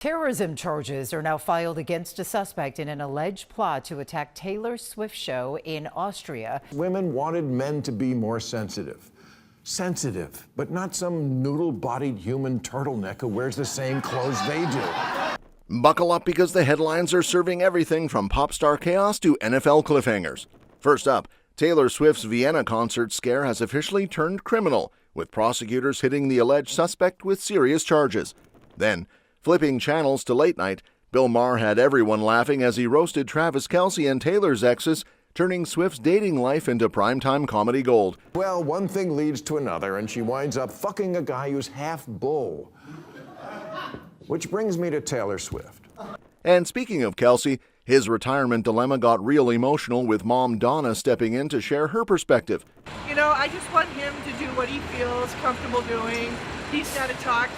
Terrorism charges are now filed against a suspect in an alleged plot to attack Taylor Swift show in Austria. Women wanted men to be more sensitive. Sensitive, but not some noodle-bodied human turtleneck who wears the same clothes they do. Buckle up because the headlines are serving everything from pop star chaos to NFL cliffhangers. First up, Taylor Swift's Vienna concert scare has officially turned criminal, with prosecutors hitting the alleged suspect with serious charges. Then, flipping channels to late night, Bill Maher had everyone laughing as he roasted Travis Kelce and Taylor's exes, turning Swift's dating life into primetime comedy gold. Well, one thing leads to another, and she winds up fucking a guy who's half bull. Which brings me to Taylor Swift. And speaking of Kelce, his retirement dilemma got real emotional with Mom Donna stepping in to share her perspective. You know, I just want him to do what he feels comfortable doing. He's got to talk to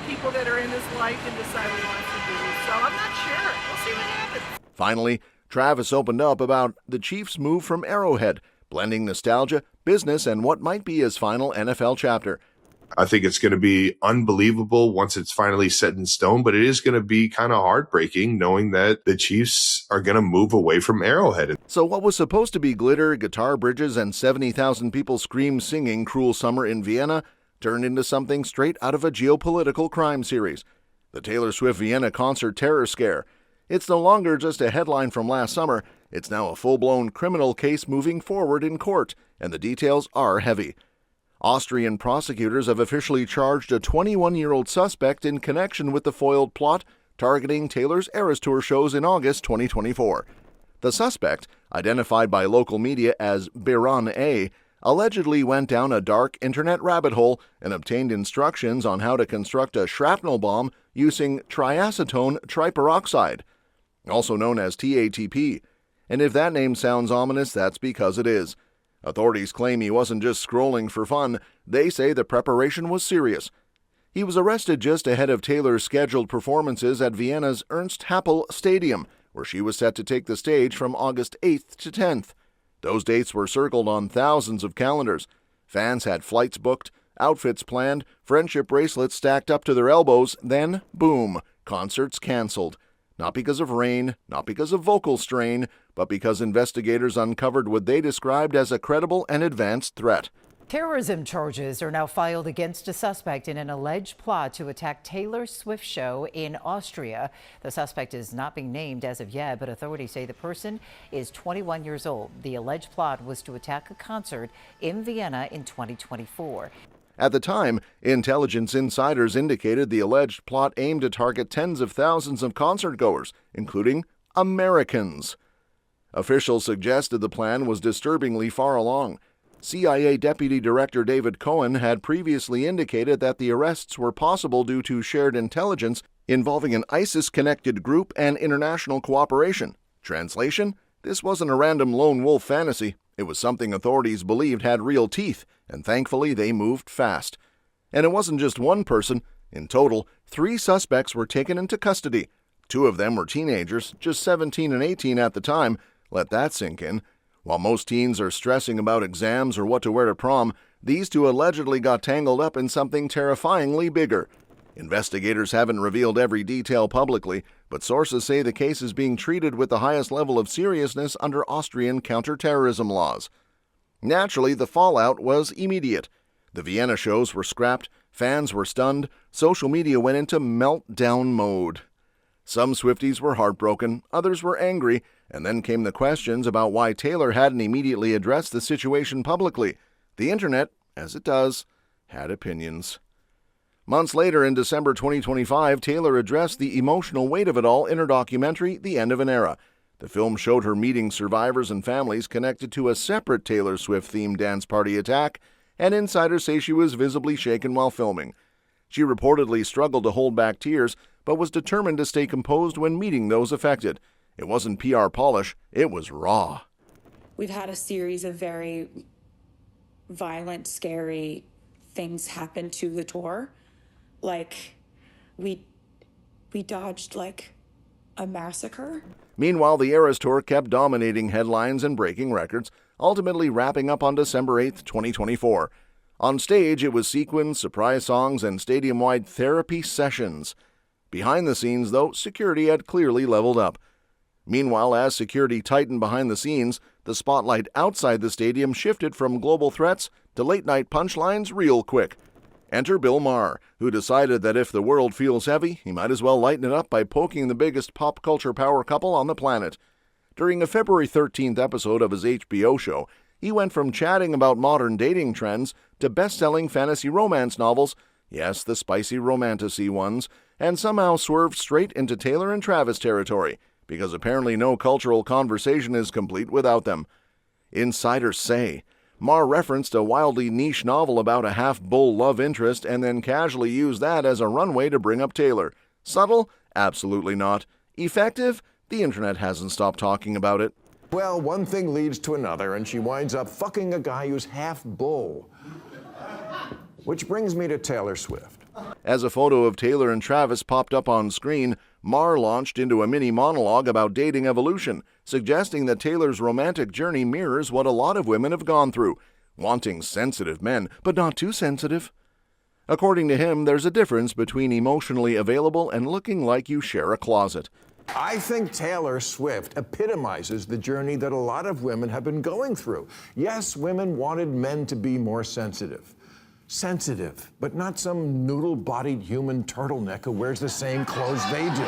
people that are in his life and decide what he wants to do. So I'm not sure. We'll see what happens. Finally, Travis opened up about the Chiefs' move from Arrowhead, blending nostalgia, business, and what might be his final NFL chapter. I think it's going to be unbelievable once it's finally set in stone, but it is going to be kind of heartbreaking knowing that the Chiefs are going to move away from Arrowhead. So what was supposed to be glitter, guitar bridges, and 70,000 people scream singing Cruel Summer in Vienna turned into something straight out of a geopolitical crime series. The Taylor Swift Vienna concert terror scare. It's no longer just a headline from last summer. It's now a full-blown criminal case moving forward in court, and the details are heavy. Austrian prosecutors have officially charged a 21-year-old suspect in connection with the foiled plot targeting Taylor's Eras Tour shows in August 2024. The suspect, identified by local media as Biran A., allegedly went down a dark internet rabbit hole and obtained instructions on how to construct a shrapnel bomb using triacetone triperoxide, also known as TATP. And if that name sounds ominous, that's because it is. Authorities claim he wasn't just scrolling for fun. They say the preparation was serious. He was arrested just ahead of Taylor's scheduled performances at Vienna's Ernst Happel Stadium, where she was set to take the stage from August 8th to 10th. Those dates were circled on thousands of calendars. Fans had flights booked, outfits planned, friendship bracelets stacked up to their elbows, then, boom, concerts canceled. Not because of rain, not because of vocal strain, but because investigators uncovered what they described as a credible and advanced threat. Terrorism charges are now filed against a suspect in an alleged plot to attack Taylor Swift show in Austria. The suspect is not being named as of yet, but authorities say the person is 21 years old. The alleged plot was to attack a concert in Vienna in 2024. At the time, intelligence insiders indicated the alleged plot aimed to target tens of thousands of concertgoers, including Americans. Officials suggested the plan was disturbingly far along. CIA Deputy Director David Cohen had previously indicated that the arrests were possible due to shared intelligence involving an ISIS-connected group and international cooperation. Translation? This wasn't a random lone wolf fantasy. It was something authorities believed had real teeth, and thankfully they moved fast. And it wasn't just one person. In total, 3 suspects were taken into custody. 2 of them were teenagers, just 17 and 18 at the time. Let that sink in. While most teens are stressing about exams or what to wear to prom, these 2 allegedly got tangled up in something terrifyingly bigger. Investigators haven't revealed every detail publicly, but sources say the case is being treated with the highest level of seriousness under Austrian counterterrorism laws. Naturally, the fallout was immediate. The Vienna shows were scrapped, fans were stunned, social media went into meltdown mode. Some Swifties were heartbroken, others were angry, and then came the questions about why Taylor hadn't immediately addressed the situation publicly. The internet, as it does, had opinions. Months later, in December 2025, Taylor addressed the emotional weight of it all in her documentary, The End of an Era. The film showed her meeting survivors and families connected to a separate Taylor Swift-themed dance party attack, and insiders say she was visibly shaken while filming. She reportedly struggled to hold back tears, but was determined to stay composed when meeting those affected. It wasn't PR polish, it was raw. We've had a series of very violent, scary things happen to the tour. Like, we dodged, like, a massacre. Meanwhile, the Eras Tour kept dominating headlines and breaking records, ultimately wrapping up on December 8, 2024. On stage, it was sequins, surprise songs, and stadium-wide therapy sessions. Behind the scenes, though, security had clearly leveled up. Meanwhile, as security tightened behind the scenes, the spotlight outside the stadium shifted from global threats to late-night punchlines real quick. Enter Bill Maher, who decided that if the world feels heavy, he might as well lighten it up by poking the biggest pop culture power couple on the planet. During a February 13th episode of his HBO show, he went from chatting about modern dating trends to best-selling fantasy romance novels, yes, the spicy romantasy ones, and somehow swerved straight into Taylor and Travis territory, because apparently no cultural conversation is complete without them. Insiders say Maher referenced a wildly niche novel about a half-bull love interest and then casually used that as a runway to bring up Taylor. Subtle? Absolutely not. Effective? The internet hasn't stopped talking about it. Well, one thing leads to another, and she winds up fucking a guy who's half bull. Which brings me to Taylor Swift. As a photo of Taylor and Travis popped up on screen, Maher launched into a mini monologue about dating evolution, suggesting that Taylor's romantic journey mirrors what a lot of women have gone through, wanting sensitive men, but not too sensitive. According to him, there's a difference between emotionally available and looking like you share a closet. I think Taylor Swift epitomizes the journey that a lot of women have been going through. Yes, women wanted men to be more sensitive. Sensitive, but not some noodle-bodied human turtleneck who wears the same clothes they do.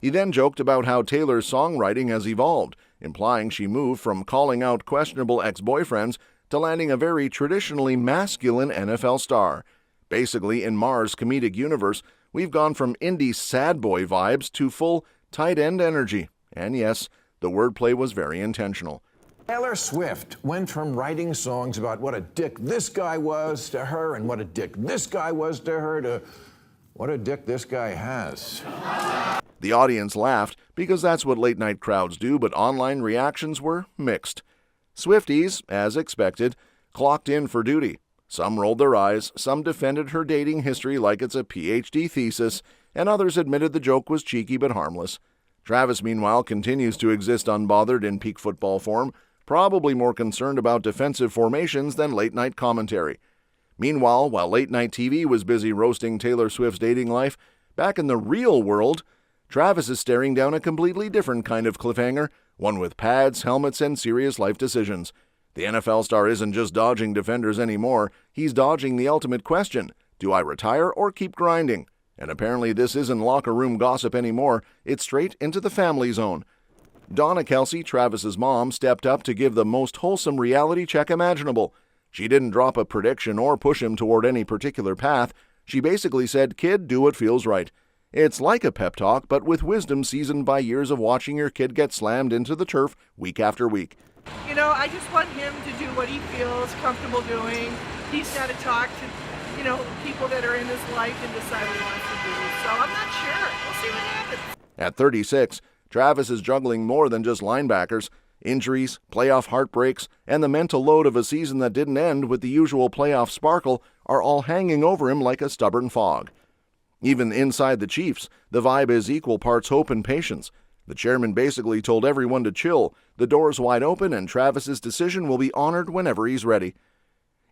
He then joked about how Taylor's songwriting has evolved, implying she moved from calling out questionable ex-boyfriends to landing a very traditionally masculine NFL star. Basically, in Maher's comedic universe, we've gone from indie sad boy vibes to full tight end energy. And yes, the wordplay was very intentional. Taylor Swift went from writing songs about what a dick this guy was to her and what a dick this guy was to her to what a dick this guy has. The audience laughed because that's what late-night crowds do, but online reactions were mixed. Swifties, as expected, clocked in for duty. Some rolled their eyes, some defended her dating history like it's a PhD thesis, and others admitted the joke was cheeky but harmless. Travis, meanwhile, continues to exist unbothered in peak football form, probably more concerned about defensive formations than late-night commentary. Meanwhile, while late-night TV was busy roasting Taylor Swift's dating life, back in the real world, Travis is staring down a completely different kind of cliffhanger, one with pads, helmets, and serious life decisions. The NFL star isn't just dodging defenders anymore, he's dodging the ultimate question: do I retire or keep grinding? And apparently this isn't locker room gossip anymore, it's straight into the family zone. Donna Kelce, Travis's mom, stepped up to give the most wholesome reality check imaginable. She didn't drop a prediction or push him toward any particular path. She basically said, "Kid, do what feels right." It's like a pep talk, but with wisdom seasoned by years of watching your kid get slammed into the turf week after week. You know, I just want him to do what he feels comfortable doing. He's got to talk to, people that are in his life and decide what he wants to do. So I'm not sure. We'll see what happens. At 36, Travis is juggling more than just linebackers. Injuries, playoff heartbreaks, and the mental load of a season that didn't end with the usual playoff sparkle are all hanging over him like a stubborn fog. Even inside the Chiefs, the vibe is equal parts hope and patience. The chairman basically told everyone to chill, the door's wide open, and Travis's decision will be honored whenever he's ready.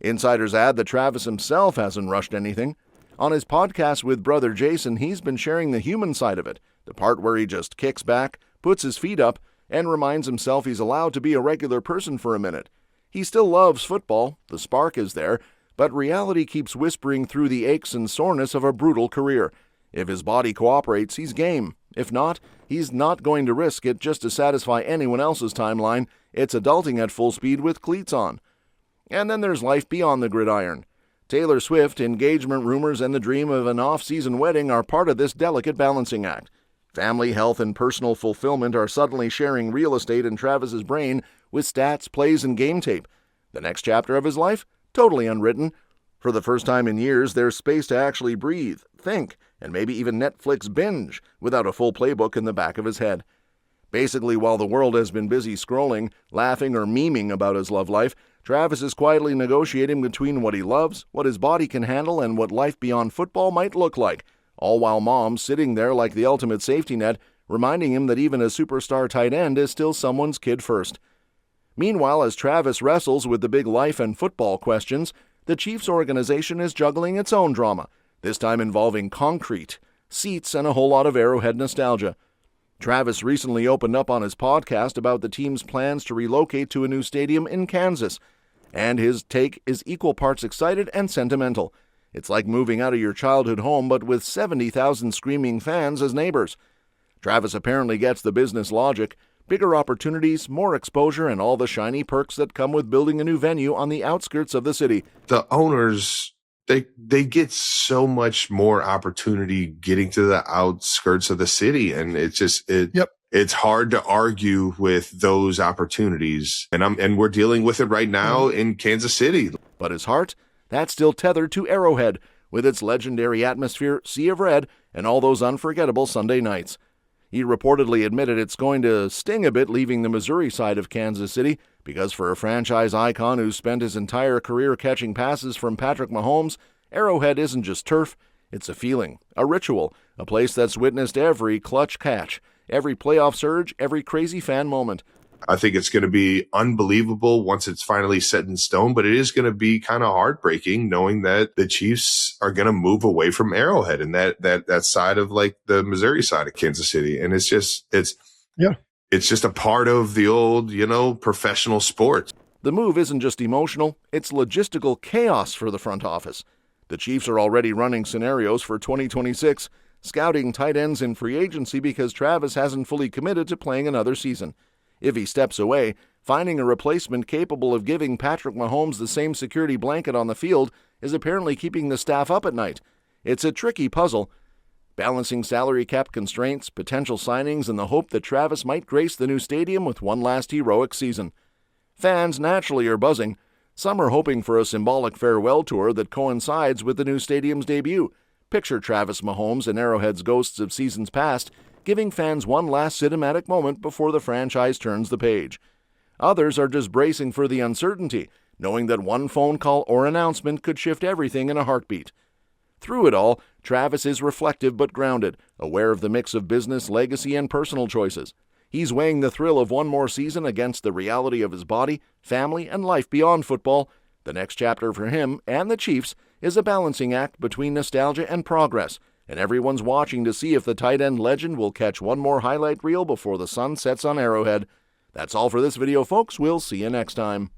Insiders add that Travis himself hasn't rushed anything. On his podcast with brother Jason, he's been sharing the human side of it, the part where he just kicks back, puts his feet up, and reminds himself he's allowed to be a regular person for a minute. He still loves football, the spark is there, but reality keeps whispering through the aches and soreness of a brutal career. If his body cooperates, he's game. If not, he's not going to risk it just to satisfy anyone else's timeline. It's adulting at full speed with cleats on. And then there's life beyond the gridiron. Taylor Swift, engagement rumors, and the dream of an off-season wedding are part of this delicate balancing act. Family, health, and personal fulfillment are suddenly sharing real estate in Travis's brain with stats, plays, and game tape. The next chapter of his life? Totally unwritten. For the first time in years, there's space to actually breathe, think, and maybe even Netflix binge without a full playbook in the back of his head. Basically, while the world has been busy scrolling, laughing, or memeing about his love life, Travis is quietly negotiating between what he loves, what his body can handle, and what life beyond football might look like, all while mom's sitting there like the ultimate safety net, reminding him that even a superstar tight end is still someone's kid first. Meanwhile, as Travis wrestles with the big life and football questions, the Chiefs organization is juggling its own drama, this time involving concrete. seats, and a whole lot of Arrowhead nostalgia. Travis recently opened up on his podcast about the team's plans to relocate to a new stadium in Kansas, and his take is equal parts excited and sentimental. It's like moving out of your childhood home, but with 70,000 screaming fans as neighbors. Travis apparently gets the business logic: bigger opportunities, more exposure, and all the shiny perks that come with building a new venue on the outskirts of the city. The owners, they get so much more opportunity getting to the outskirts of the city, and it's hard to argue with those opportunities. And we're dealing with it right now in Kansas City. But his heart, that's still tethered to Arrowhead, with its legendary atmosphere, sea of red, and all those unforgettable Sunday nights. He reportedly admitted it's going to sting a bit leaving the Missouri side of Kansas City, because for a franchise icon who spent his entire career catching passes from Patrick Mahomes, Arrowhead isn't just turf, it's a feeling, a ritual, a place that's witnessed every clutch catch, every playoff surge, every crazy fan moment. I think it's going to be unbelievable once it's finally set in stone, but it is going to be kind of heartbreaking knowing that the Chiefs are going to move away from Arrowhead and that side of like the Missouri side of Kansas City. And it's just a part of the old, professional sports. The move isn't just emotional, it's logistical chaos for the front office. The Chiefs are already running scenarios for 2026, scouting tight ends in free agency because Travis hasn't fully committed to playing another season. If he steps away, finding a replacement capable of giving Patrick Mahomes the same security blanket on the field is apparently keeping the staff up at night. It's a tricky puzzle, balancing salary cap constraints, potential signings, and the hope that Travis might grace the new stadium with one last heroic season. Fans naturally are buzzing. Some are hoping for a symbolic farewell tour that coincides with the new stadium's debut. Picture Travis Mahomes and Arrowhead's ghosts of seasons past, giving fans one last cinematic moment before the franchise turns the page. Others are just bracing for the uncertainty, knowing that one phone call or announcement could shift everything in a heartbeat. Through it all, Travis is reflective but grounded, aware of the mix of business, legacy, and personal choices. He's weighing the thrill of one more season against the reality of his body, family, and life beyond football. The next chapter for him and the Chiefs is a balancing act between nostalgia and progress, and everyone's watching to see if the tight end legend will catch one more highlight reel before the sun sets on Arrowhead. That's all for this video, folks. We'll see you next time.